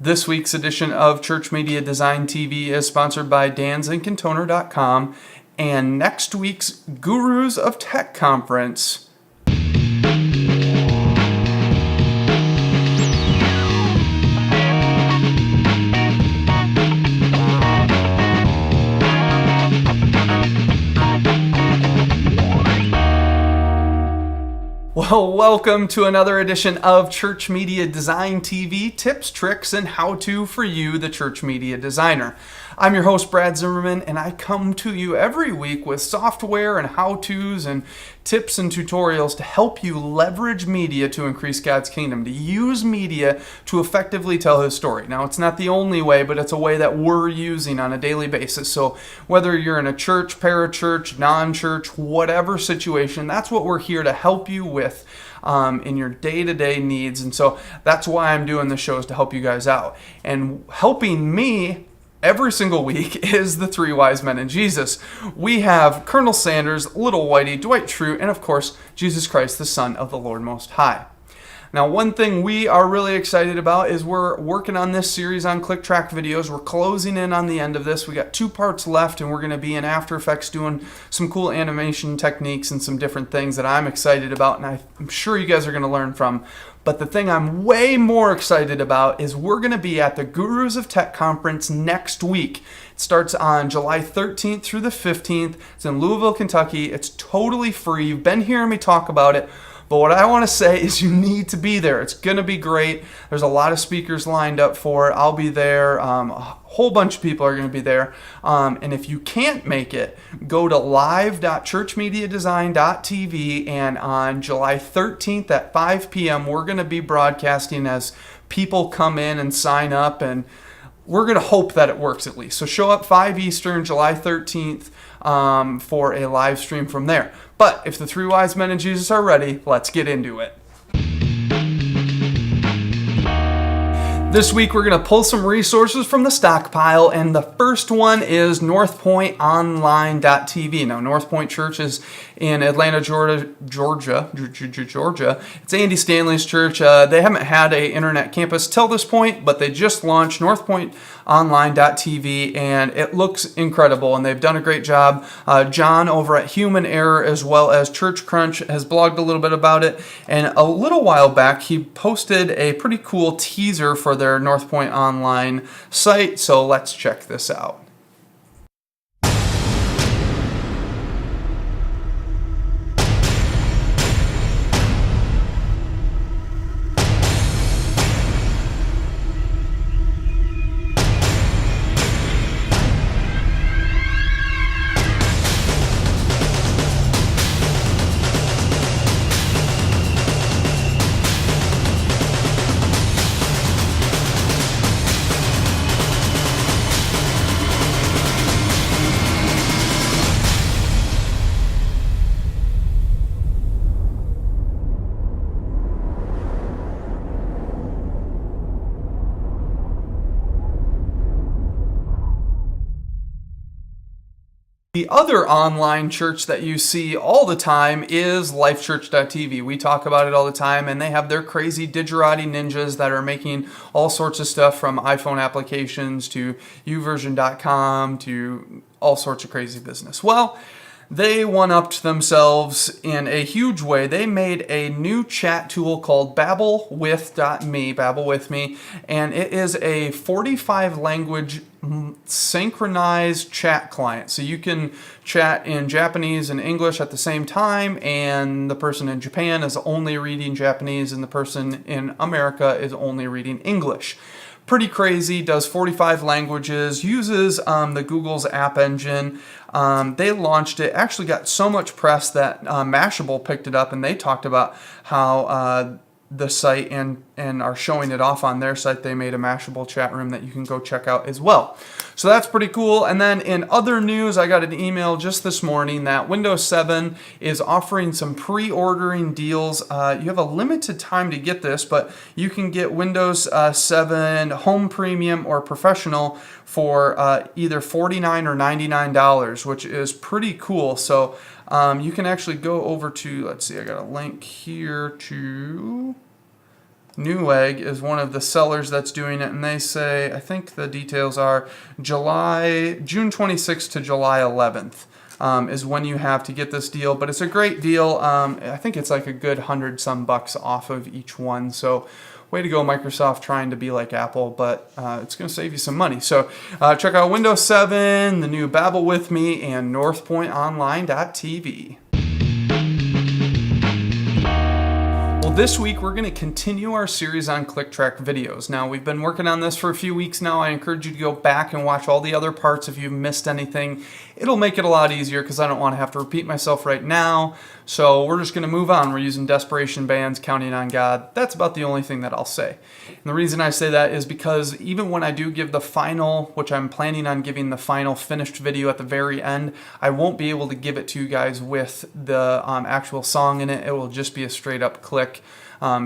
This week's edition of Church Media Design TV is sponsored by danzinkandtoner.com, and next week's Gurus of Tech conference. Well, welcome to another edition of Church Media Design TV, tips, tricks, and how-to for you, the church media designer. I'm your host, Brad Zimmerman, and I come to you every week with software and how-tos and tips and tutorials to help you leverage media to increase God's kingdom, to use media to effectively tell His story. Now, it's not the only way, but it's a way that we're using on a daily basis. So whether you're in a church, parachurch, non-church, whatever situation, that's what we're here to help you with in your day-to-day needs. And so that's why I'm doing the shows, to help you guys out. And helping me every single week is the three wise men and Jesus. We have Colonel Sanders, Little Whitey, Dwight Schrute, and of course, Jesus Christ, the Son of the Lord Most High. Now, one thing we are really excited about is we're working on this series on click track videos. We're closing in on the end of this. We got 2 parts left, and we're going to be in After Effects doing some cool animation techniques and some different things that I'm excited about, and I'm sure you guys are going to learn from. But the thing I'm way more excited about is we're going to be at the Gurus of Tech conference next week. It starts on July 13th through the 15th. It's in Louisville, Kentucky. It's totally free. You've been hearing me talk about it. But what I want to say is you need to be there. It's going to be great. There's a lot of speakers lined up for it. I'll be there. A whole bunch of people are going to be there. And if you can't make it, go to live.ChurchMediaDesign.tv, and on July 13th at 5 p.m., we're going to be broadcasting as people come in and sign up, and we're going to hope that it works at least. So show up 5 Eastern, July 13th, for a live stream from there. But if the three wise men and Jesus are ready, let's get into it. This week we're going to pull some resources from the stockpile, and the first one is NorthPointOnline.tv. Now, North Point Church is in Atlanta, Georgia. It's Andy Stanley's church. They haven't had an internet campus till this point, but they just launched NorthPointOnline.tv, and it looks incredible, and they've done a great job. John over at Human Error, as well as Church Crunch, has blogged a little bit about it, and a little while back he posted a pretty cool teaser for their North Point Online site, so let's check this out. The other online church that you see all the time is LifeChurch.tv. We talk about it all the time, and they have their crazy digerati ninjas that are making all sorts of stuff, from iPhone applications to uversion.com to all sorts of crazy business. Well, they one-upped themselves in a huge way. They made a new chat tool called BabbleWith.me, Babble With Me, and it is a 45-language synchronized chat client. So you can chat in Japanese and English at the same time, and the person in Japan is only reading Japanese, and the person in America is only reading English. Pretty crazy, does 45 languages, uses the Google's App Engine. They launched it, actually got so much press that Mashable picked it up, and they talked about how the site and are showing it off on their site. They made a Mashable chat room that you can go check out as well. So that's pretty cool. And then in other news, I got an email just this morning that Windows 7 is offering some pre-ordering deals. You have a limited time to get this, but you can get Windows 7 Home Premium or Professional for either $49 or $99, which is pretty cool. So you can actually go over to, let's see, I got a link here to Newegg is one of the sellers that's doing it, and they say, I think the details are June 26th to July 11th. Is when you have to get this deal, but it's a great deal. I think it's like a good $100-some off of each one. So way to go, Microsoft, trying to be like Apple, but it's going to save you some money. So check out Windows 7, the new Babel With Me, and NorthPointOnline.tv. This week we're going to continue our series on ClickTrack videos. Now, we've been working on this for a few weeks now. I encourage you to go back and watch all the other parts if you've missed anything. It'll make it a lot easier because I don't want to have to repeat myself right now. So we're just going to move on. We're using desperation bands, counting on God. That's about the only thing that I'll say. And the reason I say that is because even when I do give the final, which I'm planning on giving the final finished video at the very end, I won't be able to give it to you guys with the actual song in it. It will just be a straight up click.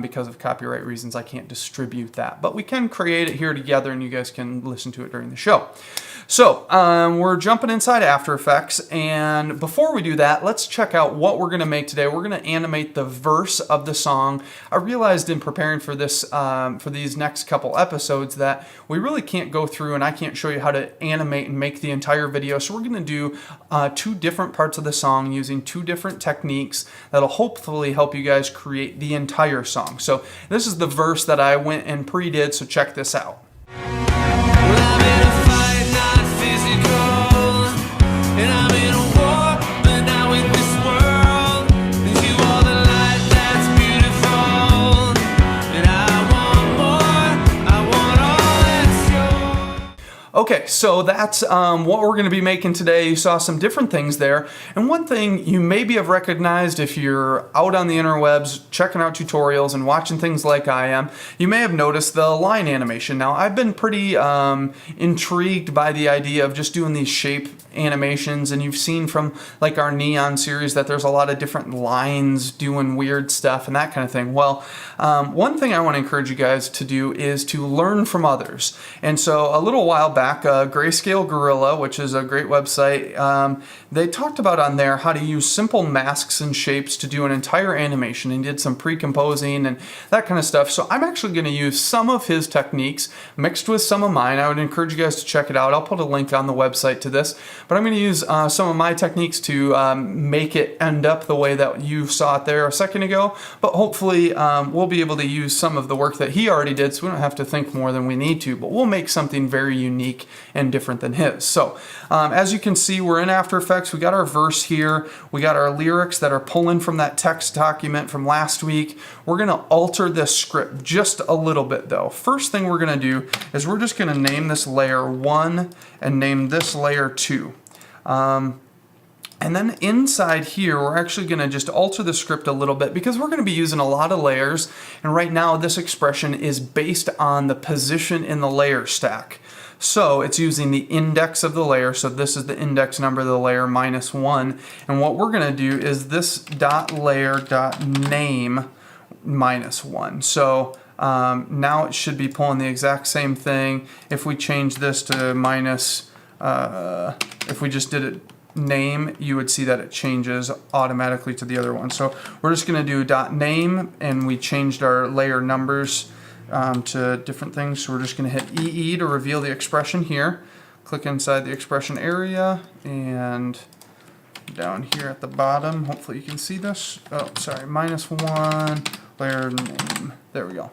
Because of copyright reasons, I can't distribute that. But we can create it here together and you guys can listen to it during the show. So we're jumping inside After Effects, and before we do that, let's check out what we're going to make today. We're going to animate the verse of the song. I realized in preparing for this, for these next couple episodes, that we really can't go through and I can't show you how to animate and make the entire video. So we're going to do 2 different parts of the song using 2 different techniques that'll hopefully help you guys create the entire song. So this is the verse that I went and pre-did, so check this out. Okay, so that's what we're going to be making today. You saw some different things there. And one thing you maybe have recognized if you're out on the interwebs checking out tutorials and watching things like I am, you may have noticed the line animation. Now, I've been pretty intrigued by the idea of just doing these shape animations, and you've seen from like our Neon series that there's a lot of different lines doing weird stuff and that kind of thing. Well, one thing I want to encourage you guys to do is to learn from others. And so a little while back, Grayscale Gorilla, which is a great website, they talked about on there how to use simple masks and shapes to do an entire animation, and did some pre-composing and that kind of stuff. So I'm actually going to use some of his techniques mixed with some of mine. I would encourage you guys to check it out. I'll put a link on the website to this, but I'm going to use some of my techniques to make it end up the way that you saw it there a second ago. But hopefully we'll be able to use some of the work that he already did, so we don't have to think more than we need to, but we'll make something very unique and different than his. So as you can see, we're in After Effects. We got our verse here. We got our lyrics that are pulling from that text document from last week. We're going to alter this script just a little bit though. First thing we're going to do is we're just going to name this layer 1 and name this layer 2. And then inside here, we're actually going to just alter the script a little bit because we're going to be using a lot of layers. And right now, this expression is based on the position in the layer stack. So it's using the index of the layer. So this is the index number of the layer -1. And what we're going to do is this .layer.name -1. So now it should be pulling the exact same thing. If we change this to if we just did it name, you would see that it changes automatically to the other one. So we're just going to do .name, and we changed our layer numbers to different things. So we're just going to hit EE to reveal the expression here. Click inside the expression area, and down here at the bottom, hopefully you can see this. Oh, sorry, -1, layer name. There we go.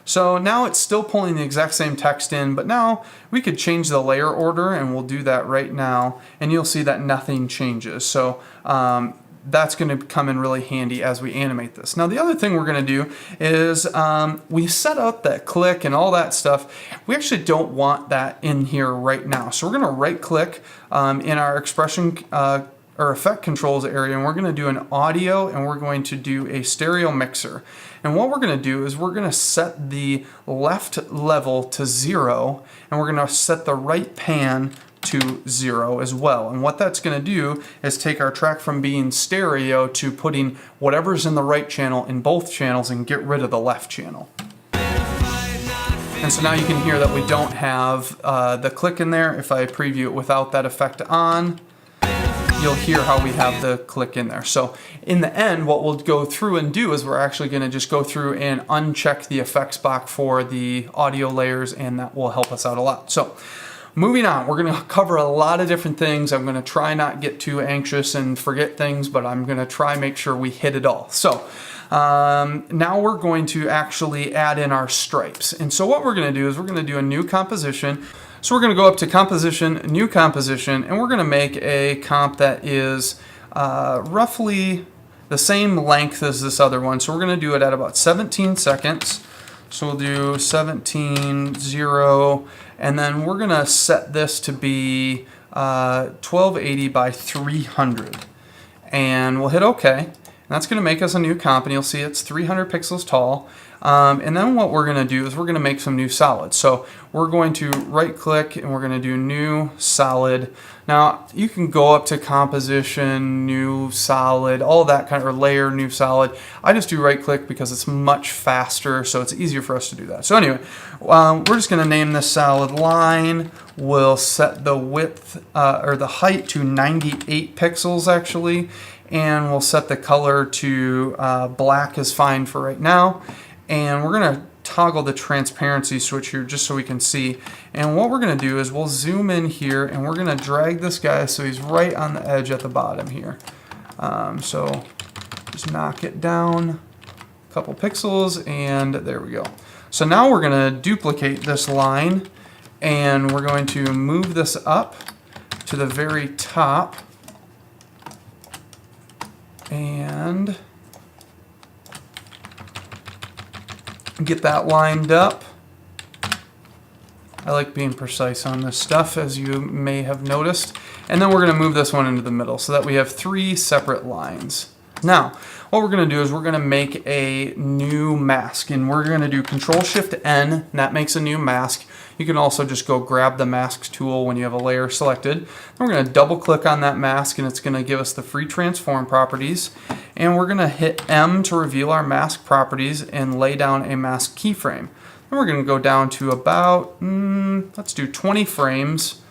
So now it's still pulling the exact same text in, but now we could change the layer order, and we'll do that right now, and you'll see that nothing changes. So that's going to come in really handy as we animate this. Now the other thing we're going to do is we set up that click and all that stuff. We actually don't want that in here right now. So we're going to right click in our expression or effect controls area, and we're going to do an audio, and we're going to do a stereo mixer. And what we're going to do is we're going to set the left level to 0, and we're going to set the right pan to 0 as well. And what that's going to do is take our track from being stereo to putting whatever's in the right channel in both channels and get rid of the left channel. And so now you can hear that we don't have the click in there if I preview it without that effect on. you'll hear how we have the click in there. So in the end, what we'll go through and do is we're actually going to just go through and uncheck the effects box for the audio layers, and that will help us out a lot. So moving on, we're going to cover a lot of different things. I'm going to try not get too anxious and forget things, but I'm going to try make sure we hit it all. So now we're going to actually add in our stripes. And so what we're going to do is we're going to do a new composition. So we're going to go up to composition, new composition, and we're going to make a comp that is roughly the same length as this other one. So we're going to do it at about 17 seconds. So we'll do 17:0, and then we're going to set this to be 1280 by 300. And we'll hit OK. And that's going to make us a new comp, and you'll see it's 300 pixels tall. And then what we're going to do is we're going to make some new solids. So we're going to right click and we're going to do new solid. Now you can go up to composition, new solid, all that kind of, or layer, new solid. I just do right click because it's much faster, so it's easier for us to do that. So anyway, we're just going to name this solid line. We'll set the width or the height to 98 pixels actually, and we'll set the color to black is fine for right now. And we're going to toggle the transparency switch here just so we can see. And what we're going to do is we'll zoom in here and we're going to drag this guy so he's right on the edge at the bottom here. So just knock it down a couple pixels, and there we go. So now we're going to duplicate this line, and we're going to move this up to the very top. And get that lined up. I like being precise on this stuff, as you may have noticed. And then we're going to move this one into the middle so that we have 3 separate lines. Now, what we're going to do is we're going to make a new mask, and we're going to do Control-Shift-N, and that makes a new mask. You can also just go grab the mask tool when you have a layer selected. Then we're going to double click on that mask, and it's going to give us the free transform properties. And we're going to hit M to reveal our mask properties and lay down a mask keyframe. Then we're going to go down to about, let's do 20 frames,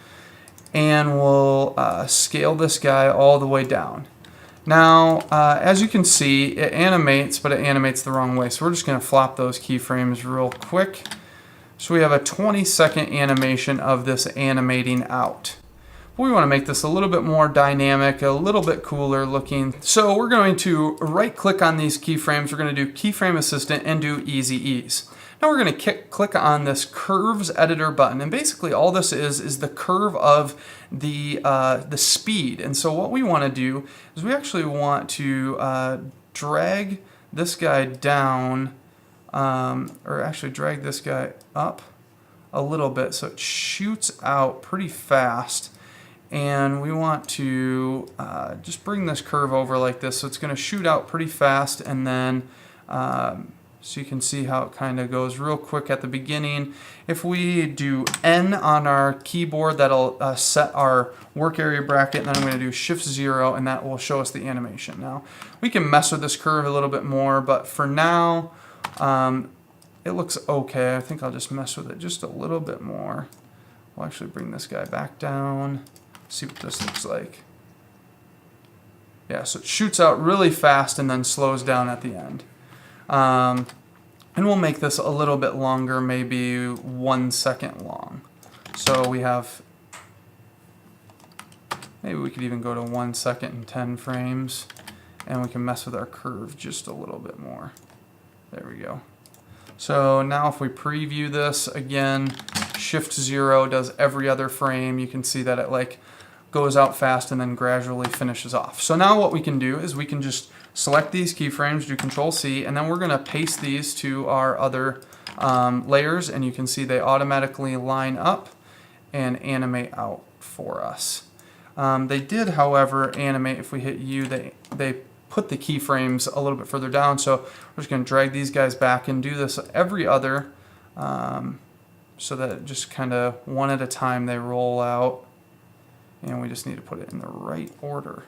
and we'll scale this guy all the way down. Now, as you can see, it animates, but it animates the wrong way. So we're just going to flop those keyframes real quick. So we have a 20-second animation of this animating out. We want to make this a little bit more dynamic, a little bit cooler looking. So we're going to right click on these keyframes. We're going to do Keyframe Assistant and do Easy Ease. Now we're going to click on this Curves Editor button, and basically all this is the curve of the speed. And so what we want to do is we actually want to drag this guy down, or actually drag this guy up a little bit so it shoots out pretty fast. And we want to just bring this curve over like this, so it's going to shoot out pretty fast, and then so you can see how it kind of goes real quick at the beginning. If we do N on our keyboard, that'll set our work area bracket, and then I'm going to do Shift-0, and that will show us the animation. Now, we can mess with this curve a little bit more, but for now, it looks okay. I think I'll just mess with it just a little bit more. We'll actually bring this guy back down. See what this looks like. Yeah, so it shoots out really fast and then slows down at the end. And we'll make this a little bit longer, maybe 1 second long. So we have, maybe we could even go to 1 second and 10 frames, and we can mess with our curve just a little bit more. There we go. So now if we preview this again, Shift-0 does every other frame. You can see that it like goes out fast and then gradually finishes off. So now what we can do is we can just select these keyframes, do Control-C, and then we're going to paste these to our other layers, and you can see they automatically line up and animate out for us. They did, however, animate, if we hit U, they put the keyframes a little bit further down, so we're just going to drag these guys back and do this every other, so that it just kind of one at a time they roll out, and we just need to put it in the right order.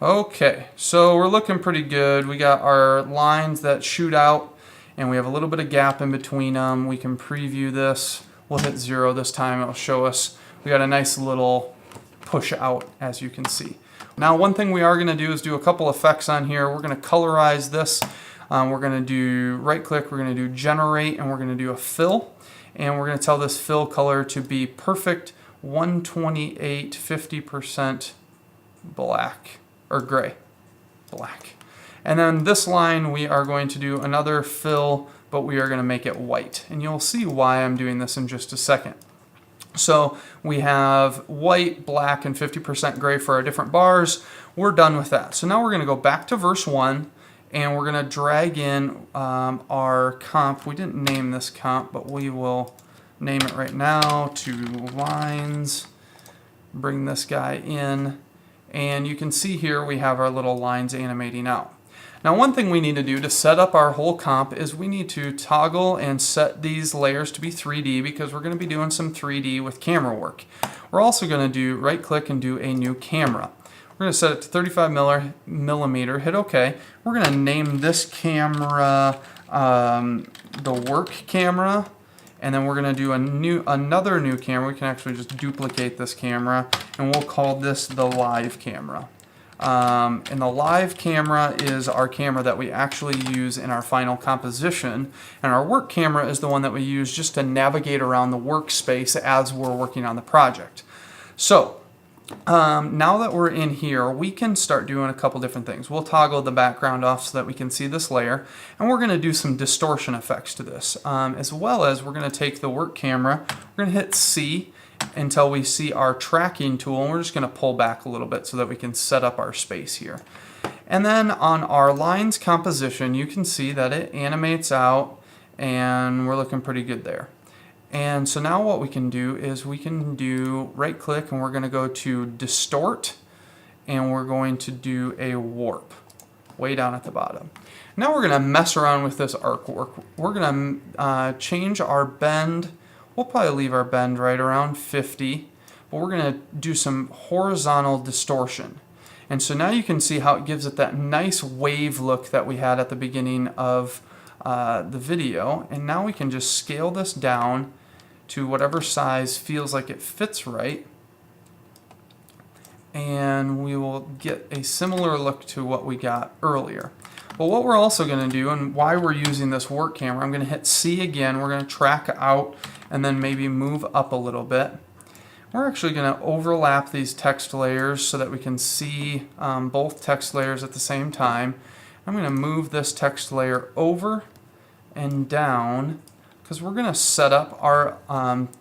Okay, so we're looking pretty good. We got our lines that shoot out and we have a little bit of gap in between them. We can preview this. We'll hit 0 this time. It'll show us we got a nice little push out, as you can see. Now, one thing we are going to do is do a couple effects on here. We're going to colorize this. We're going to do right click, we're going to do generate, and we're going to do a fill. And we're going to tell this fill color to be perfect 128 50% black, or gray, black. And then this line, we are going to do another fill, but we are going to make it white. And you'll see why I'm doing this in just a second. So we have white, black, and 50% gray for our different bars. We're done with that. So now we're going to go back to verse 1, and we're going to drag in our comp. We didn't name this comp, but we will name it right now to lines. Bring this guy in, and you can see here we have our little lines animating out. Now, one thing we need to do to set up our whole comp is we need to toggle and set these layers to be 3D, because we're going to be doing some 3D with camera work. We're also going to do right click and do a new camera. We're going to set it to 35 millimeter, hit OK. We're going to name this camera the work camera, and then we're going to do another new camera. We can actually just duplicate this camera, and we'll call this the live camera. And the live camera is our camera that we actually use in our final composition, and our work camera is the one that we use just to navigate around the workspace as we're working on the project. So now that we're in here, we can start doing a couple different things. We'll toggle the background off so that we can see this layer, and we're going to do some distortion effects to this, as well as we're going to take the work camera, we're going to hit C until we see our tracking tool, and we're just going to pull back a little bit so that we can set up our space here. And then on our lines composition, you can see that it animates out, and we're looking pretty good there. And so now what we can do is we can do right click, and we're going to go to distort, and we're going to do a warp way down at the bottom. Now we're going to mess around with this artwork. We're going to change our bend. We'll probably leave our bend right around 50, but we're going to do some horizontal distortion. And so now you can see how it gives it that nice wave look that we had at the beginning of the video. And now we can just scale this down to whatever size feels like it fits right. And we will get a similar look to what we got earlier. But what we're also going to do, and why we're using this work camera, I'm going to hit C again. We're going to track out and then maybe move up a little bit. We're actually going to overlap these text layers so that we can see both text layers at the same time. I'm going to move this text layer over and down, because we're going to set up our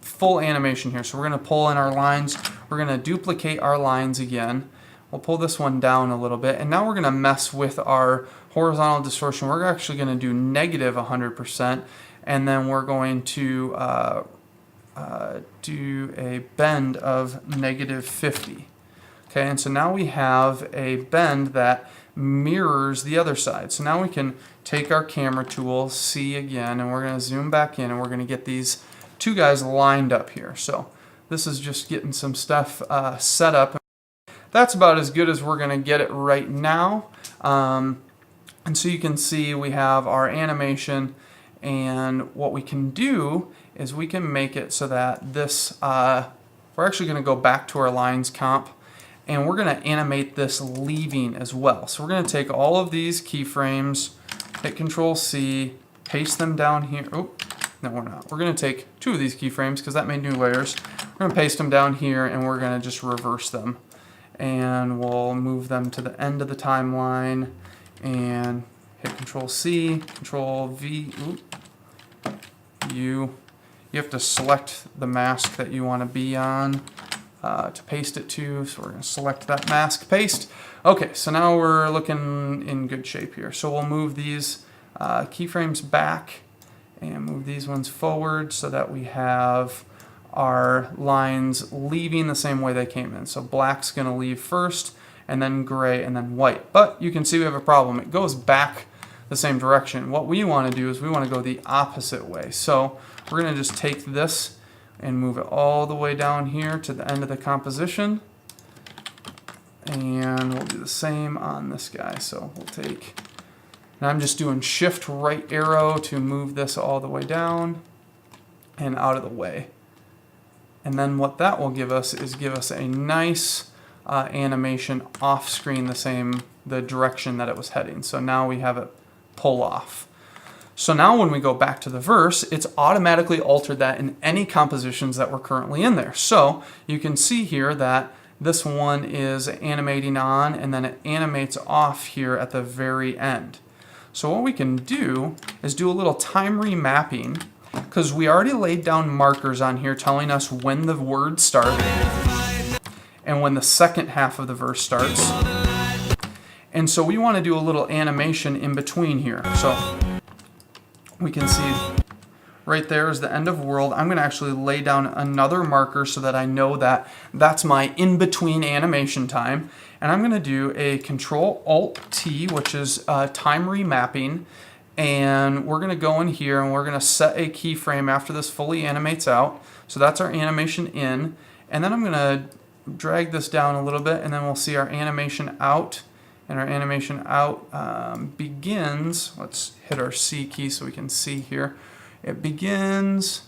full animation here. So we're going to pull in our lines. We're going to duplicate our lines again. We'll pull this one down a little bit, and now we're going to mess with our horizontal distortion. We're actually going to do negative 100%, and then we're going to do a bend of negative 50. Okay, and so now we have a bend that mirrors the other side. So now we can take our camera tool, C again, and we're going to zoom back in, and we're going to get these two guys lined up here. So this is just getting some stuff set up. That's about as good as we're going to get it right now. And so you can see we have our animation, and what we can do is we can make it so that this, we're actually going to go back to our lines comp, and we're going to animate this leaving as well. So we're going to take all of these keyframes, hit Control C, paste them down here. Oh, no, we're not. We're going to take two of these keyframes because that made new layers. We're going to paste them down here, and we're going to just reverse them. And we'll move them to the end of the timeline and hit Control C, Control V, U. You have to select the mask that you want to be on to paste it to. So we're going to select that mask, paste. Okay, so now we're looking in good shape here. So we'll move these keyframes back and move these ones forward so that we have our lines leaving the same way they came in. So black's going to leave first, and then gray, and then white. But you can see we have a problem. It goes back the same direction. What we want to do is we want to go the opposite way. So we're going to just take this and move it all the way down here to the end of the composition. And we'll do the same on this guy. So we'll take And I'm just doing shift right arrow to move this all the way down and out of the way. And then what that will give us is give us a nice animation off screen the direction that it was heading. So now we have it pull off. So now when we go back to the verse, it's automatically altered that in any compositions that were currently in there. So you can see here that this one is animating on and then it animates off here at the very end. So what we can do is do a little time remapping, because we already laid down markers on here telling us when the words start and when the second half of the verse starts. And so we want to do a little animation in between here. So we can see right there is the end of world. I'm going to actually lay down another marker so that I know that that's my in-between animation time. And I'm going to do a Control-Alt-T, which is time remapping. And we're going to go in here and we're going to set a keyframe after this fully animates out. So that's our animation in. And then I'm going to drag this down a little bit and then we'll see our animation out. And our animation out begins, let's hit our C key so we can see here. It begins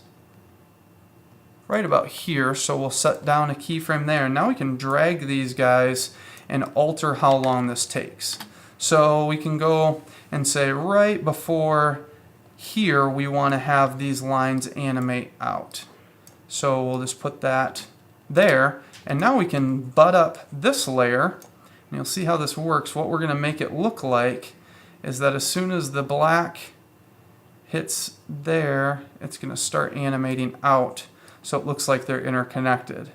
right about here. So we'll set down a keyframe there. And now we can drag these guys and alter how long this takes. So we can go and say right before here we want to have these lines animate out. So we'll just put that there. And now we can butt up this layer. And you'll see how this works. What we're going to make it look like is that as soon as the black hits there, it's going to start animating out. So it looks like they're interconnected.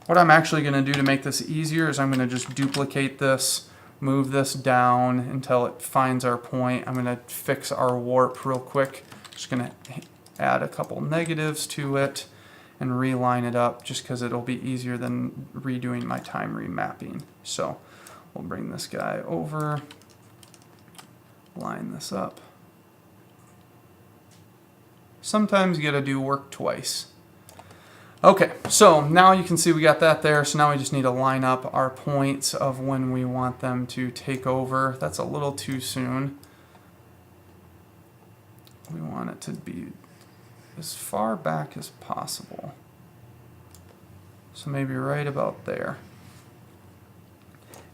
What I'm actually going to do to make this easier is I'm going to just duplicate this, move this down until it finds our point. I'm going to fix our warp real quick. Just going to add a couple negatives to it and reline it up just because it'll be easier than redoing my time remapping. So we'll bring this guy over, line this up. Sometimes you got to do work twice. Okay, so now you can see we got that there. So now we just need to line up our points of when we want them to take over. That's a little too soon. We want it to be as far back as possible. So maybe right about there.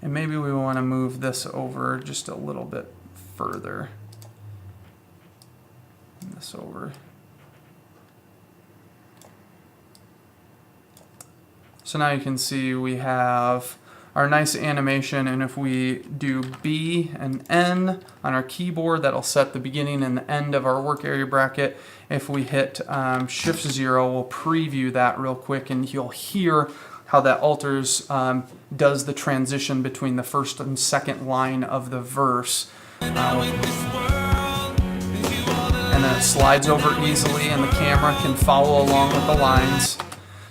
And maybe we want to move this over just a little bit further. And this over. So now you can see we have our nice animation, and if we do B and N on our keyboard, that'll set the beginning and the end of our work area bracket. If we hit Shift 0, we'll preview that real quick, and you'll hear how that alters, does the transition between the first and second line of the verse. And then it slides over easily, and the camera can follow along with the lines.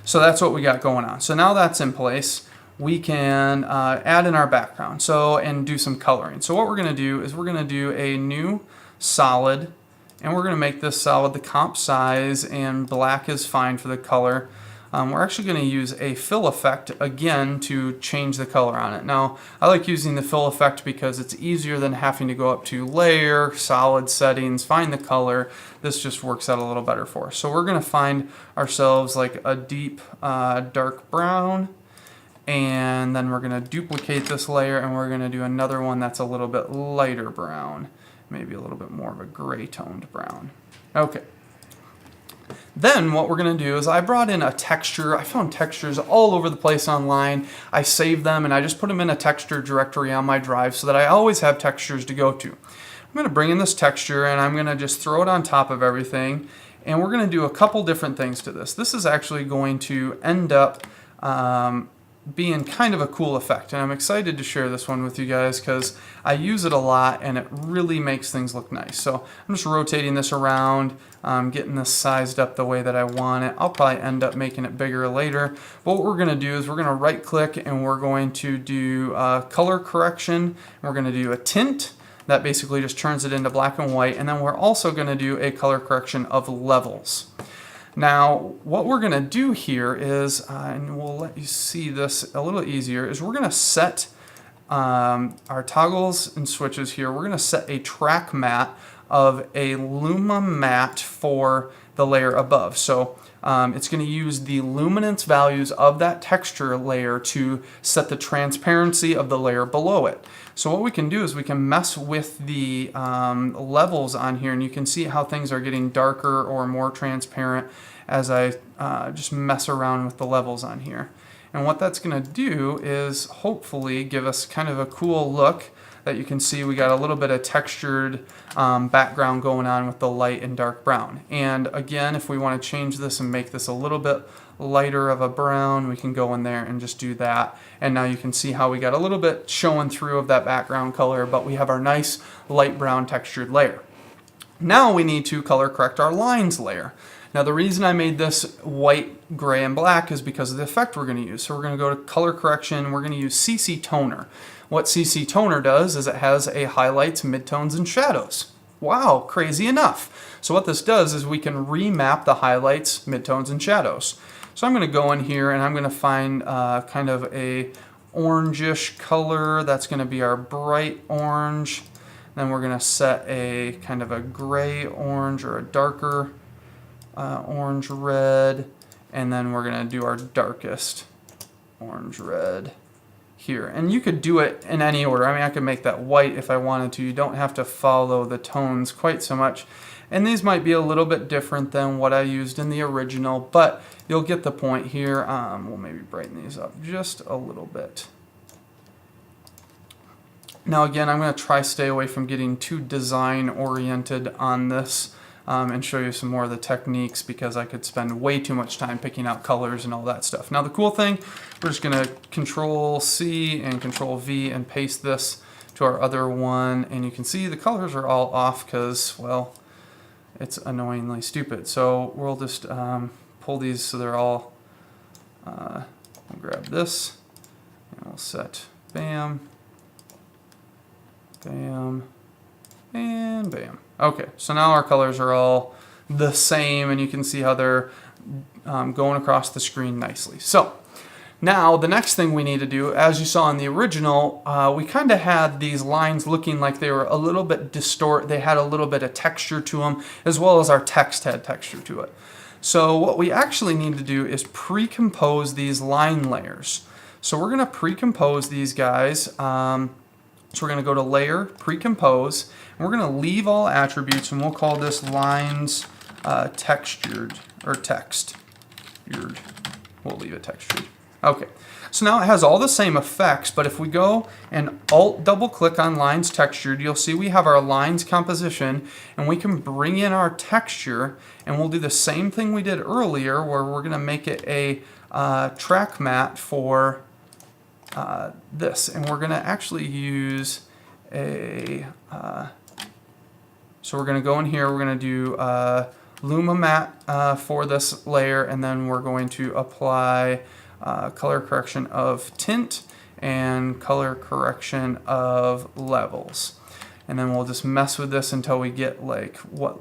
So that's what we got going on. So now that's in place, we can add in our background and do some coloring. So what we're going to do is we're going to do a new solid, and we're going to make this solid the comp size, and black is fine for the color. We're actually going to use a fill effect again to change the color on it. Now, I like using the fill effect because it's easier than having to go up to layer, solid settings, find the color. This just works out a little better for us. So we're going to find ourselves like a deep dark brown, and then we're going to duplicate this layer, and we're going to do another one that's a little bit lighter brown, maybe a little bit more of a gray toned brown. Okay. Then what we're going to do is I brought in a texture. I found textures all over the place online. I saved them and I just put them in a texture directory on my drive so that I always have textures to go to. I'm going to bring in this texture and I'm going to just throw it on top of everything. And we're going to do a couple different things to this. This is actually going to end up being kind of a cool effect, and I'm excited to share this one with you guys because I use it a lot and it really makes things look nice. So I'm just rotating this around, getting this sized up the way that I want it. I'll probably end up making it bigger later, but what we're going to do is we're going to right click and we're going to do color correction, and we're going to do a tint. That basically just turns it into black and white, and then we're also going to do a color correction of levels. Now, what we're going to do here is, and we'll let you see this a little easier, is we're going to set our toggles and switches here, we're going to set a track matte of a Luma matte for the layer above. So it's going to use the luminance values of that texture layer to set the transparency of the layer below it. So what we can do is we can mess with the levels on here, and you can see how things are getting darker or more transparent as I just mess around with the levels on here. And what that's going to do is hopefully give us kind of a cool look that you can see. We got a little bit of textured background going on with the light and dark brown. And again, if we want to change this and make this a little bit lighter of a brown, we can go in there and just do that. And now you can see how we got a little bit showing through of that background color, but we have our nice light brown textured layer. Now we need to color correct our lines layer. Now the reason I made this white, gray, and black is because of the effect we're going to use. So we're going to go to color correction, we're going to use CC Toner. What CC Toner does is it has a highlights, midtones, and shadows. Wow, crazy enough. So what this does is we can remap the highlights, midtones, and shadows. So I'm going to go in here and I'm going to find kind of a orangish color. That's going to be our bright orange. Then we're going to set a kind of a gray orange or a darker orange red. And then we're going to do our darkest orange red here. And you could do it in any order. I mean, I could make that white if I wanted to. You don't have to follow the tones quite so much. And these might be a little bit different than what I used in the original, but you'll get the point here. We'll maybe brighten these up just a little bit. Now again, I'm going to try stay away from getting too design oriented on this and show you some more of the techniques, because I could spend way too much time picking out colors and all that stuff. Now the cool thing, we're just going to Control C and Control V and paste this to our other one, and you can see the colors are all off because, well, it's annoyingly stupid. So we'll just pull these so they're all, we'll grab this and we'll set bam, bam, and bam. Okay, so now our colors are all the same, and you can see how they're going across the screen nicely. So now the next thing we need to do, as you saw in the original, we kind of had these lines looking like they were a little bit they had a little bit of texture to them, as well as our text had texture to it. So what we actually need to do is pre-compose these line layers. So we're going to pre-compose these guys. So we're going to go to Layer, Pre-Compose, and we're going to leave all attributes, and we'll call this Lines Textured, or Text. We'll leave it textured. Okay, so now it has all the same effects, but if we go and Alt double click on Lines Textured, you'll see we have our lines composition, and we can bring in our texture, and we'll do the same thing we did earlier, where we're going to make it a track matte for this, and we're going to actually use a so we're going to go in here, we're going to do Luma matte for this layer, and then we're going to apply color correction of tint and color correction of levels, and then we'll just mess with this until we get like what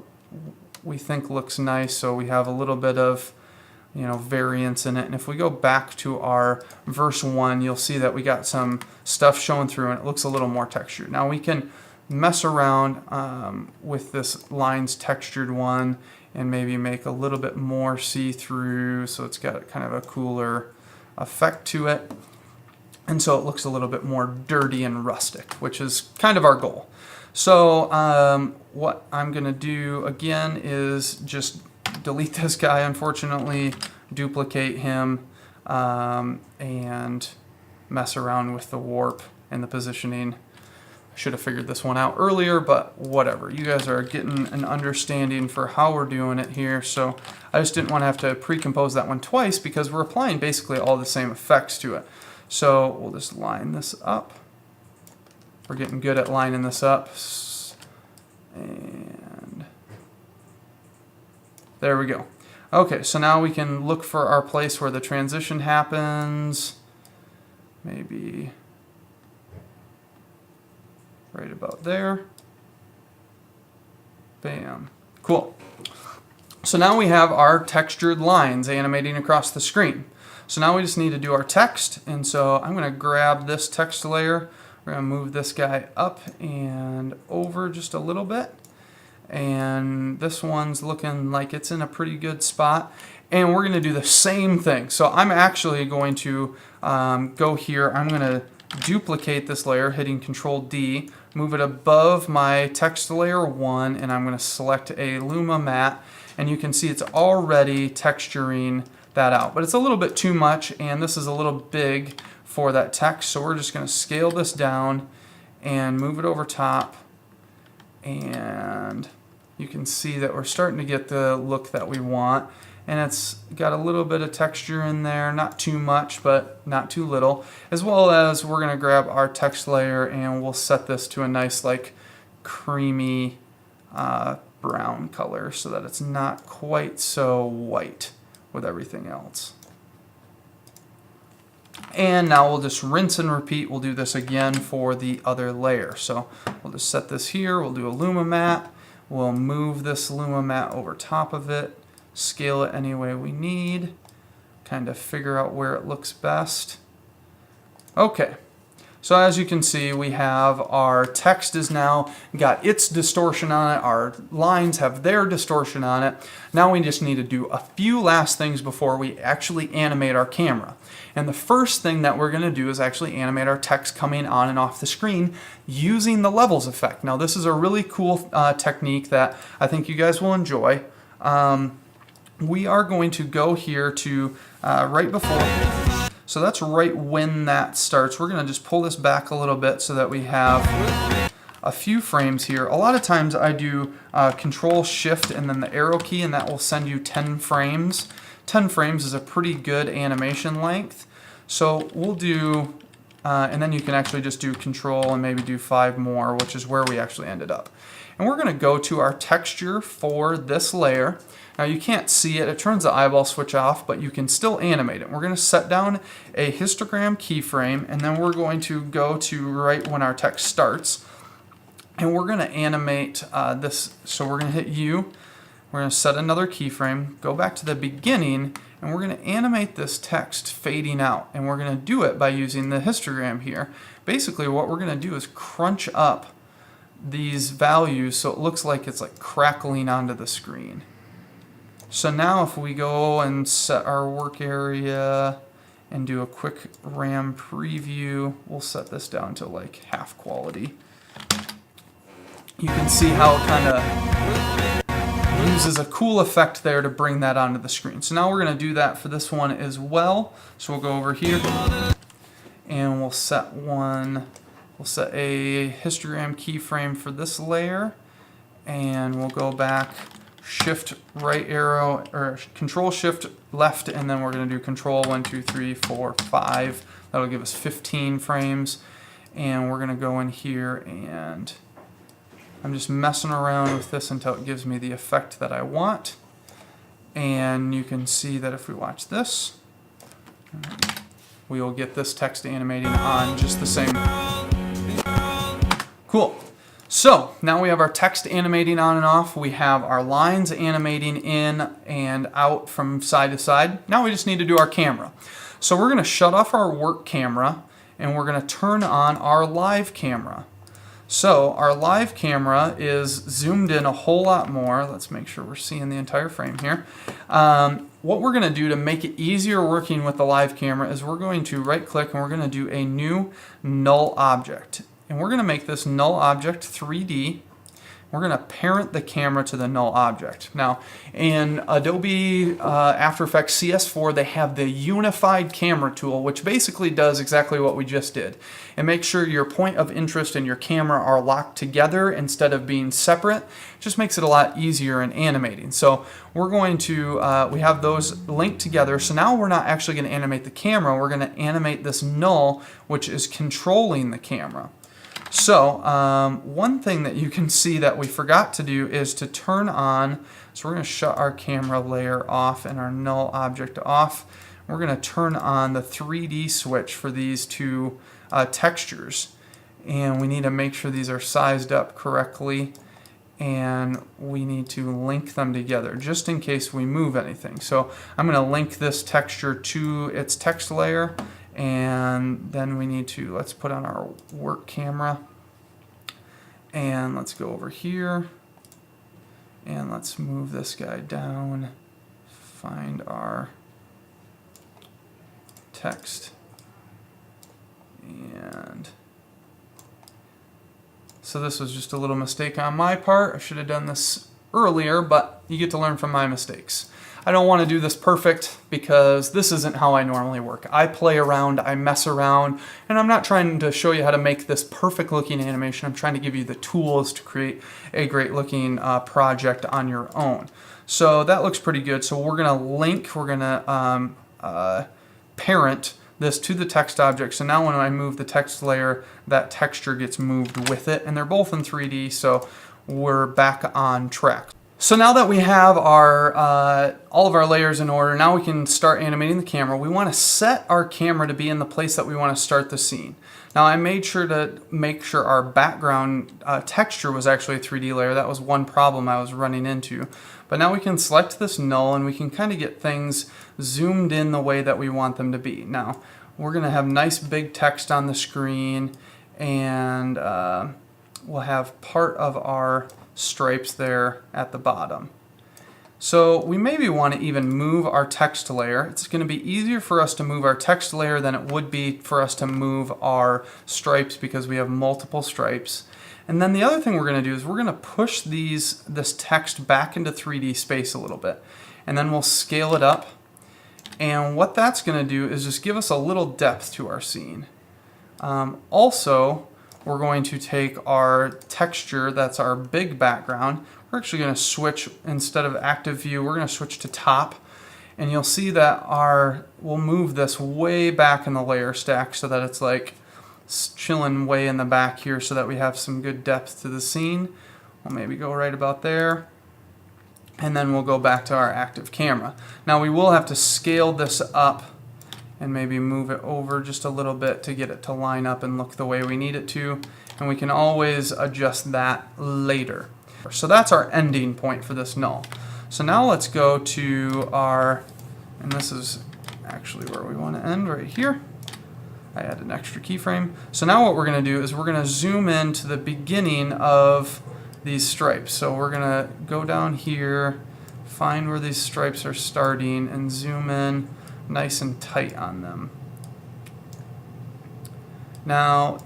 we think looks nice, so we have a little bit of, you know, variance in it. And if we go back to our verse 1, you'll see that we got some stuff showing through and it looks a little more textured. Now we can mess around with this lines textured one and maybe make a little bit more see-through, so it's got kind of a cooler effect to it. And so it looks a little bit more dirty and rustic, which is kind of our goal. So what I'm going to do again is just delete this guy, unfortunately, duplicate him, and mess around with the warp and the positioning. I should have figured this one out earlier, but whatever. You guys are getting an understanding for how we're doing it here, so I just didn't want to have to pre-compose that one twice because we're applying basically all the same effects to it. So we'll just line this up. We're getting good at lining this up. And there we go. Okay, so now we can look for our place where the transition happens. Maybe right about there. Bam. Cool. So now we have our textured lines animating across the screen. So now we just need to do our text, and so I'm going to grab this text layer. We're going to move this guy up and over just a little bit. And this one's looking like it's in a pretty good spot. And we're going to do the same thing. So I'm actually going to go here. I'm going to duplicate this layer, hitting Control D, move it above my text layer 1, and I'm going to select a Luma matte. And you can see it's already texturing that out. But it's a little bit too much, and this is a little big for that text. So we're just going to scale this down and move it over top. And you can see that we're starting to get the look that we want. And it's got a little bit of texture in there, not too much, but not too little. As well as we're gonna grab our text layer and we'll set this to a nice like creamy brown color so that it's not quite so white with everything else. And now we'll just rinse and repeat. We'll do this again for the other layer. So we'll just set this here. We'll do a Luma matte. We'll move this Luma matte over top of it, scale it any way we need, kind of figure out where it looks best. Okay, so as you can see, we have our text is now got its distortion on it, our lines have their distortion on it. Now we just need to do a few last things before we actually animate our camera. And the first thing that we're going to do is actually animate our text coming on and off the screen using the levels effect. Now this is a really cool technique that I think you guys will enjoy. We are going to go here to right before, so that's right when that starts. We're going to just pull this back a little bit so that we have a few frames here. A lot of times I do Control Shift and then the arrow key, and that will send you 10 frames. 10 frames is a pretty good animation length. So we'll do, and then you can actually just do Control and maybe do 5 more, which is where we actually ended up. And we're going to go to our texture for this layer. Now you can't see it, it turns the eyeball switch off, but you can still animate it. We're going to set down a histogram keyframe, and then we're going to go to right when our text starts. And we're going to animate this, so we're going to hit U. We're going to set another keyframe, go back to the beginning, and we're going to animate this text fading out. And we're going to do it by using the histogram here. Basically what we're going to do is crunch up these values so it looks like it's like crackling onto the screen. So now if we go and set our work area and do a quick RAM preview, we'll set this down to like half quality. You can see how it kind of uses a cool effect there to bring that onto the screen. So now we're going to do that for this one as well. So we'll go over here and we'll set a histogram keyframe for this layer, and we'll go back, Shift right arrow, or Control Shift left, and then we're going to do Control 1, 2, 3, 4, 5. That'll give us 15 frames. And we're going to go in here, and I'm just messing around with this until it gives me the effect that I want. And you can see that if we watch this, we will get this text animating on just the same. Cool. So now we have our text animating on and off. We have our lines animating in and out from side to side. Now we just need to do our camera. So we're going to shut off our work camera and we're going to turn on our live camera. So our live camera is zoomed in a whole lot more. Let's make sure we're seeing the entire frame here. What we're going to do to make it easier working with the live camera is we're going to right click and we're going to do a new null object. And we're going to make this null object 3D. We're going to parent the camera to the null object. Now, in Adobe After Effects CS4, they have the unified camera tool, which basically does exactly what we just did. It makes sure your point of interest and your camera are locked together instead of being separate. It just makes it a lot easier in animating. So we're going to, we have those linked together. So now we're not actually going to animate the camera. We're going to animate this null, which is controlling the camera. So one thing that you can see that we forgot to do is to turn on, so we're going to shut our camera layer off and our null object off. We're going to turn on the 3D switch for these two textures. And we need to make sure these are sized up correctly. And we need to link them together just in case we move anything. So I'm going to link this texture to its text layer. And then we need to, let's put on our work camera, and let's go over here, and let's move this guy down, find our text, and so this was just a little mistake on my part. I should have done this earlier, but you get to learn from my mistakes. I don't want to do this perfect because this isn't how I normally work. I play around, I mess around, and I'm not trying to show you how to make this perfect looking animation. I'm trying to give you the tools to create a great looking project on your own. So that looks pretty good. So we're going to link, we're going to parent this to the text object. So now when I move the text layer, that texture gets moved with it, and they're both in 3D, so we're back on track. So now that we have our all of our layers in order, now we can start animating the camera. We want to set our camera to be in the place that we want to start the scene. Now I made sure to make sure our background texture was actually a 3D layer. That was one problem I was running into. But now we can select this null and we can kind of get things zoomed in the way that we want them to be. Now we're going to have nice big text on the screen, and we'll have part of our stripes there at the bottom. So we maybe want to even move our text layer. It's going to be easier for us to move our text layer than it would be for us to move our stripes because we have multiple stripes. And then the other thing we're going to do is we're going to push this text back into 3D space a little bit. And then we'll scale it up. And what that's going to do is just give us a little depth to our scene. Also, we're going to take our texture, that's our big background. We're actually going to switch, instead of active view, we're going to switch to top. And you'll see that we'll move this way back in the layer stack so that it's like chilling way in the back here so that we have some good depth to the scene. We'll maybe go right about there. And then we'll go back to our active camera. Now we will have to scale this up and maybe move it over just a little bit to get it to line up and look the way we need it to. And we can always adjust that later. So that's our ending point for this null. So now let's go to our, and this is actually where we want to end, right here. I added an extra keyframe. So now what we're going to do is we're going to zoom in to the beginning of these stripes. So we're going to go down here, find where these stripes are starting, and zoom in nice and tight on them. Now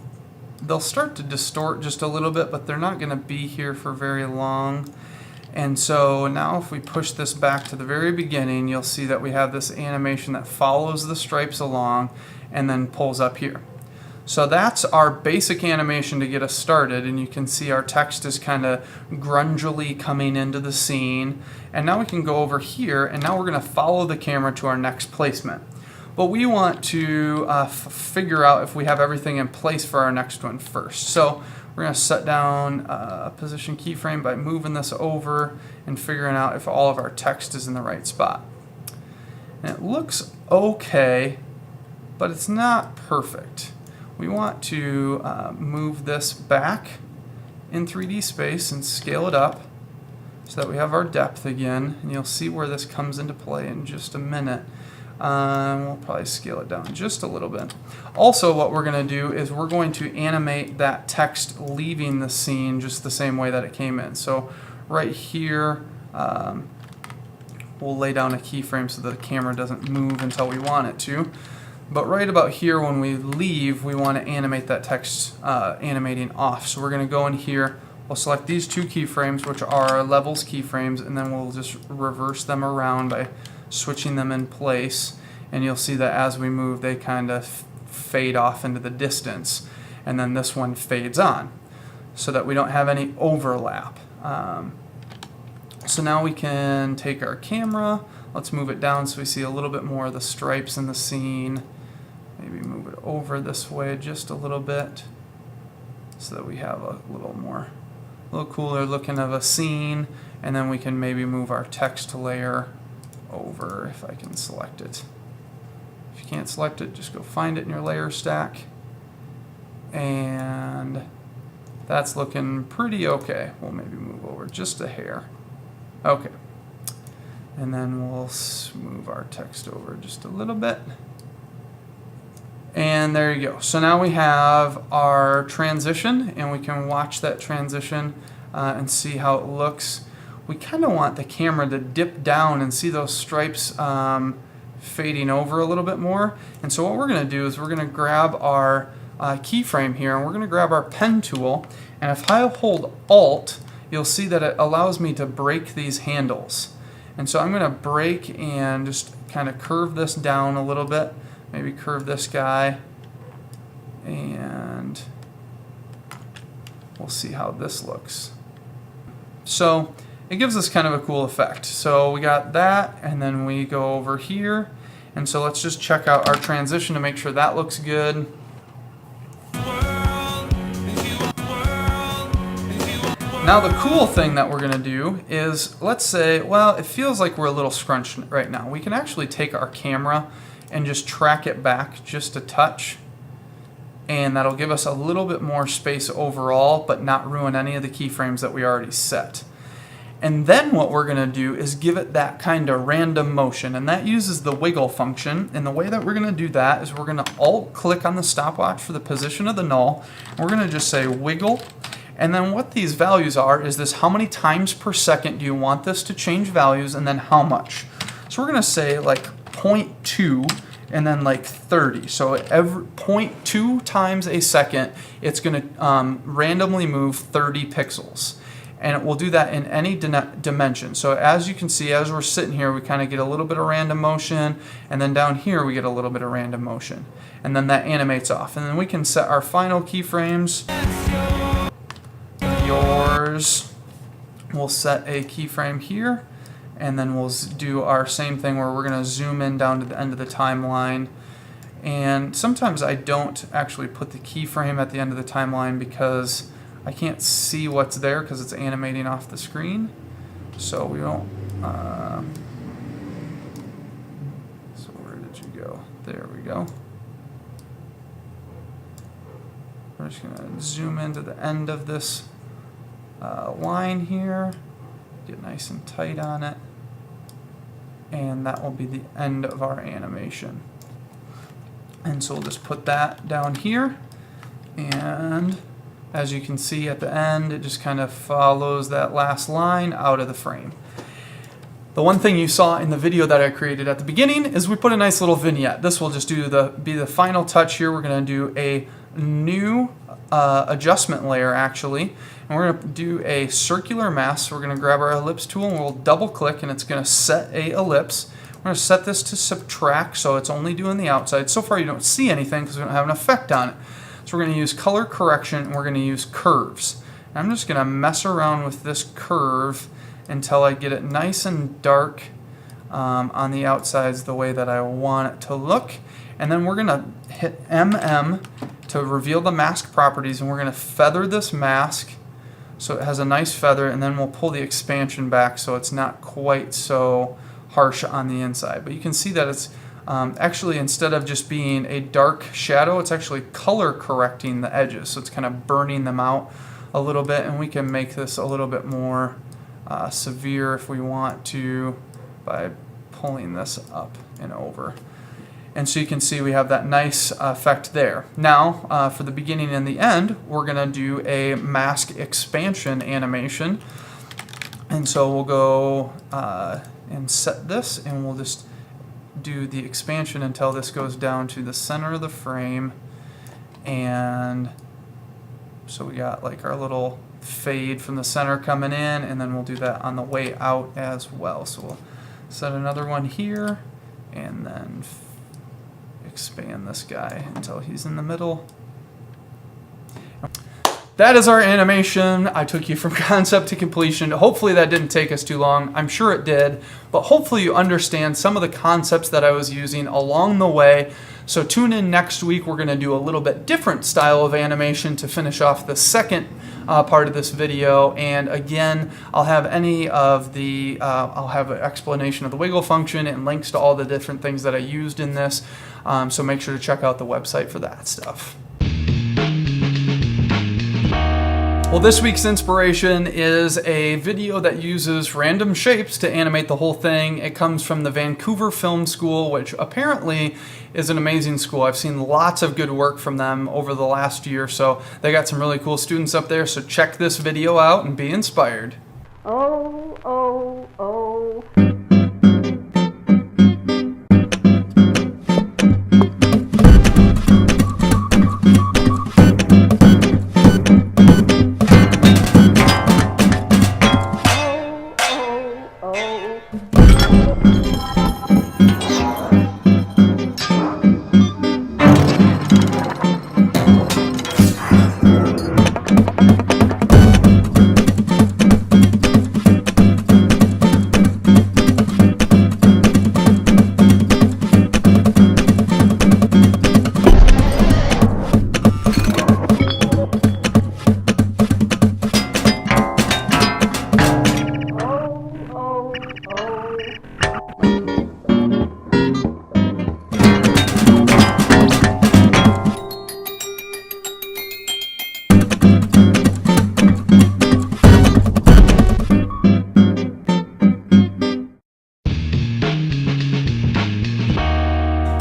they'll start to distort just a little bit, but they're not going to be here for very long. And so now if we push this back to the very beginning, you'll see that we have this animation that follows the stripes along and then pulls up here. So that's our basic animation to get us started, and you can see our text is kind of grungily coming into the scene. And now we can go over here, and now we're going to follow the camera to our next placement. But we want to figure out if we have everything in place for our next one first. So we're going to set down a position keyframe by moving this over and figuring out if all of our text is in the right spot. And it looks okay, but it's not perfect. We want to move this back in 3D space and scale it up so that we have our depth again. And you'll see where this comes into play in just a minute. We'll probably scale it down just a little bit. Also, what we're going to do is we're going to animate that text leaving the scene just the same way that it came in. So right here, we'll lay down a keyframe so that the camera doesn't move until we want it to. But right about here when we leave, we want to animate that text animating off. So we're going to go in here, we'll select these two keyframes, which are our levels keyframes, and then we'll just reverse them around by switching them in place. And you'll see that as we move, they kind of fade off into the distance. And then this one fades on so that we don't have any overlap. So now we can take our camera, let's move it down so we see a little bit more of the stripes in the scene. Maybe move it over this way just a little bit so that we have a little cooler looking of a scene. And then we can maybe move our text layer over if I can select it. If you can't select it, just go find it in your layer stack. And that's looking pretty okay. We'll maybe move over just a hair. Okay. And then we'll move our text over just a little bit. And there you go. So now we have our transition, and we can watch that transition and see how it looks. We kind of want the camera to dip down and see those stripes fading over a little bit more. And so what we're going to do is we're going to grab our keyframe here, and we're going to grab our pen tool. And if I hold Alt, you'll see that it allows me to break these handles. And so I'm going to break and just kind of curve this down a little bit. Maybe curve this guy, and we'll see how this looks. So it gives us kind of a cool effect. So we got that, and then we go over here. And so let's just check out our transition to make sure that looks good. Now the cool thing that we're going to do is, let's say, well, it feels like we're a little scrunched right now. We can actually take our camera and just track it back just a touch, and that'll give us a little bit more space overall, but not ruin any of the keyframes that we already set. And then what we're going to do is give it that kind of random motion, and that uses the wiggle function. And the way that we're going to do that is we're going to alt-click on the stopwatch for the position of the null. We're going to just say wiggle, and then what these values are is this: how many times per second do you want this to change values, and then how much. So we're going to say like 0.2 and then like 30. So every 0.2 times a second, it's going to randomly move 30 pixels. And it will do that in any dimension. So as you can see, as we're sitting here, we kind of get a little bit of random motion, and then down here we get a little bit of random motion. And then that animates off. And then we can set our final keyframes. Yours, we'll set a keyframe here. And then we'll do our same thing where we're going to zoom in down to the end of the timeline. And sometimes I don't actually put the keyframe at the end of the timeline because I can't see what's there because it's animating off the screen. So we don't. So where did you go? There we go. We're just going to zoom into the end of this line here. Get nice and tight on it. And that will be the end of our animation. And so we'll just put that down here, and as you can see at the end, it just kind of follows that last line out of the frame. The one thing you saw in the video that I created at the beginning is we put a nice little vignette. This will just be the final touch here. We're going to do a new adjustment layer actually, and we're going to do a circular mask. So we're going to grab our ellipse tool and we'll double click, and it's going to set a ellipse. We're going to set this to subtract, so it's only doing the outside. So far you don't see anything because we don't have an effect on it. So we're going to use color correction, and we're going to use curves. And I'm just going to mess around with this curve until I get it nice and dark on the outsides the way that I want it to look. And then we're going to hit MM to reveal the mask properties, and we're going to feather this mask so it has a nice feather, and then we'll pull the expansion back so it's not quite so harsh on the inside. But you can see that it's actually, instead of just being a dark shadow, it's actually color correcting the edges, so it's kind of burning them out a little bit, and we can make this a little bit more severe if we want to by pulling this up and over. And so you can see we have that nice effect there. Now, for the beginning and the end, we're going to do a mask expansion animation. And so we'll go and set this, and we'll just do the expansion until this goes down to the center of the frame. And so we got like our little fade from the center coming in, and then we'll do that on the way out as well. So we'll set another one here, and then expand this guy until he's in the middle. That is our animation. I took you from concept to completion. Hopefully that didn't take us too long. I'm sure it did, but hopefully you understand some of the concepts that I was using along the way. So tune in next week. We're going to do a little bit different style of animation to finish off the second part of this video. And again, I'll have I'll have an explanation of the wiggle function and links to all the different things that I used in this. So make sure to check out the website for that stuff. Well, this week's inspiration is a video that uses random shapes to animate the whole thing. It comes from the Vancouver Film School, which apparently is an amazing school. I've seen lots of good work from them over the last year, so they got some really cool students up there. So check this video out and be inspired. Oh, oh, oh.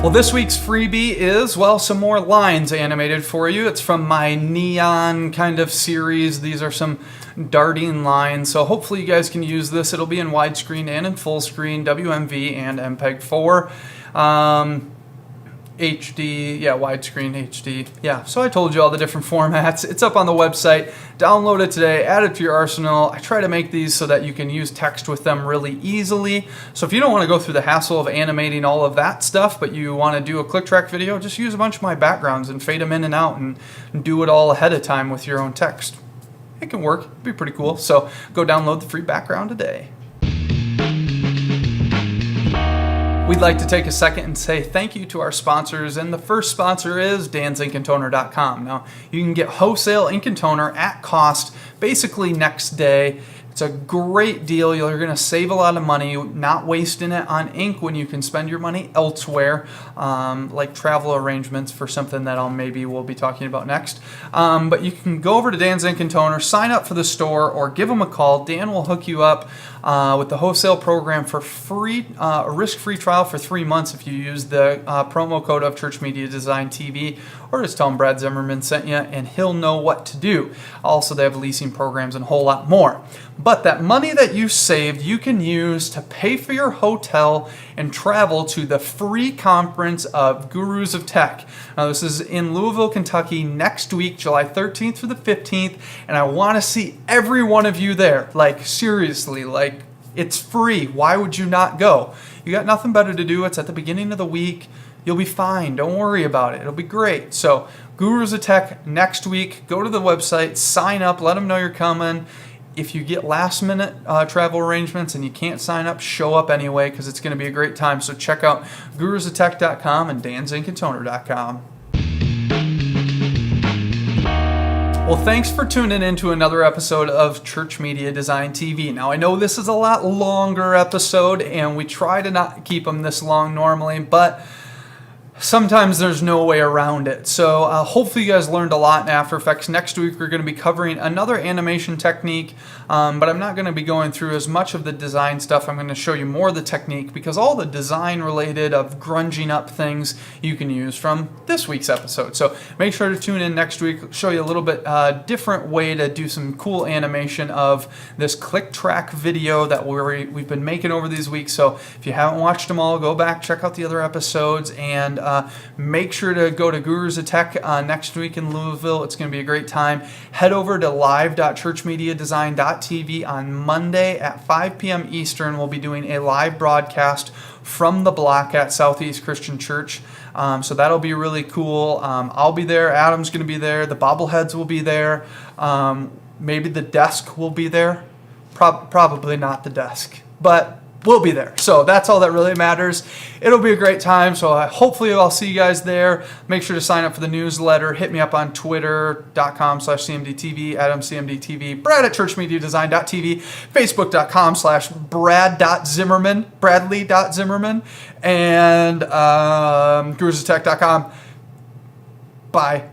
Well, this week's freebie is, well, some more lines animated for you. It's from my neon kind of series. These are some darting lines, so hopefully you guys can use this. It'll be in widescreen and in full screen, WMV and MPEG-4. HD, yeah, widescreen HD. Yeah, so I told you all the different formats. It's up on the website. Download it today, add it to your arsenal. I try to make these so that you can use text with them really easily. So if you don't want to go through the hassle of animating all of that stuff, but you want to do a click track video, just use a bunch of my backgrounds and fade them in and out and do it all ahead of time with your own text. It can work, it'd be pretty cool. So go download the free background today. We'd like to take a second and say thank you to our sponsors, and the first sponsor is dan'sInkandToner.com. Now, you can get wholesale ink and toner at cost basically next day. It's a great deal. You're going to save a lot of money, not wasting it on ink when you can spend your money elsewhere, like travel arrangements for something that we'll be talking about next. But you can go over to Dan's Ink and Toner, sign up for the store, or give them a call. Dan will hook you up with the wholesale program for free, a risk-free trial for 3 months if you use the promo code of ChurchMediaDesign.tv, or just tell him Brad Zimmerman sent you, and he'll know what to do. Also, they have leasing programs and a whole lot more. But that money that you saved, you can use to pay for your hotel and travel to the free conference of Gurus of Tech. Now, this is in Louisville, Kentucky, next week, July 13th through the 15th, and I want to see every one of you there. Like, seriously, like, it's free. Why would you not go? You got nothing better to do. It's at the beginning of the week. You'll be fine. Don't worry about it. It'll be great. So, Gurus of Tech next week. Go to the website, sign up, let them know you're coming. If you get last minute travel arrangements and you can't sign up, show up anyway, because it's going to be a great time. So check out gurusoftech.com and dan'sInkandToner.com. Well, thanks for tuning in to another episode of Church Media Design TV. Now, I know this is a lot longer episode, and we try to not keep them this long normally, but sometimes there's no way around it. So hopefully you guys learned a lot in After Effects. Next week we're going to be covering another animation technique, but I'm not going to be going through as much of the design stuff. I'm going to show you more of the technique, because all the design related of grunging up things you can use from this week's episode. So make sure to tune in next week. I'll show you a little bit different way to do some cool animation of this click track video that we've been making over these weeks. So if you haven't watched them all, go back, check out the other episodes, and make sure to go to Gurus of Tech next week in Louisville. It's going to be a great time. Head over to live.churchmediadesign.tv on Monday at 5 p.m. Eastern. We'll be doing a live broadcast from the block at Southeast Christian Church. So that'll be really cool. I'll be there. Adam's going to be there. The bobbleheads will be there. Maybe the desk will be there. Probably not the desk, but we'll be there. So that's all that really matters. It'll be a great time. So hopefully I'll see you guys there. Make sure to sign up for the newsletter. Hit me up on twitter.com/CMDTV, AdamCMDTV, Brad at ChurchMediaDesign.tv, Facebook.com/Brad.Zimmerman, Bradley.Zimmerman, and GurusOfTech.com. Bye.